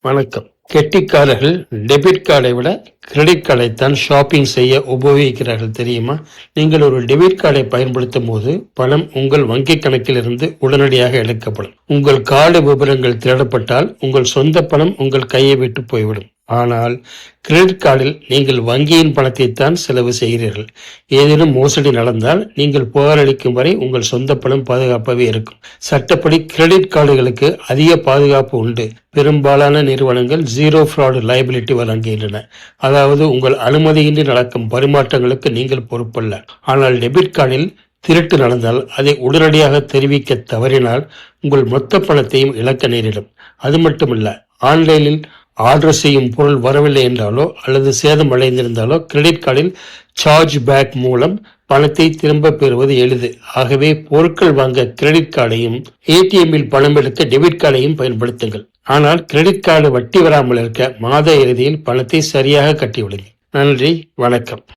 வணக்கம். கெட்டிக்காரர்கள் டெபிட் கார்டை விட கிரெடிட் கார்டைத்தான் ஷாப்பிங் செய்ய உபயோகிக்கிறார்கள் தெரியுமா? நீங்கள் ஒரு டெபிட் கார்டை பயன்படுத்தும் போது பணம் உங்கள் வங்கி கணக்கில் இருந்து உடனடியாக எடுக்கப்படும். உங்கள் கார்டு விவரங்கள் தேடப்பட்டால் உங்கள் சொந்த பணம் உங்கள் கையை விட்டு போய்விடும். ஆனால் கிரெடிட் கார்டில் நீங்கள் வங்கியின் பணத்தை தான் செலவு செய்கிறீர்கள். ஏதேனும் மோசடி நடந்தால் நீங்கள் புகாரளிக்கும் வரை உங்கள் சொந்த பணம் பாதுகாப்பாகவே இருக்கும். சட்டப்படி கிரெடிட் கார்டுகளுக்கு அதிக பாதுகாப்பு உண்டு. பெரும்பாலான நிறுவனங்கள் ஜீரோ ஃப்ராட் லைபிலிட்டி வழங்குகின்றன. அதாவது உங்கள் அனுமதியின்றி நடக்கும் பரிமாற்றங்களுக்கு நீங்கள் பொறுப்பல்ல. ஆனால் டெபிட் கார்டில் திருட்டு நடந்தால் அதை உடனடியாக தெரிவிக்க தவறினால் உங்கள் மொத்த பணத்தையும் இழக்க நேரிடும். அது மட்டுமல்ல, ஆன்லைனில் ஆர்டர் செய்யும் பொருள் வரவில்லை என்றாலோ அல்லது சேதம் அடைந்திருந்தாலோ கிரெடிட் கார்டில் சார்ஜ் பேக் மூலம் பணத்தை திரும்ப பெறுவது எளிது. ஆகவே பொருட்கள் வாங்க கிரெடிட் கார்டையும் ஏடிஎம்மில் பணம் எடுக்க டெபிட் கார்டையும் பயன்படுத்துங்கள். ஆனால் கிரெடிட் கார்டு வட்டி வராமல் இருக்க மாத இறுதியில் பணத்தை சரியாக கட்டிவிடுங்கள். நன்றி, வணக்கம்.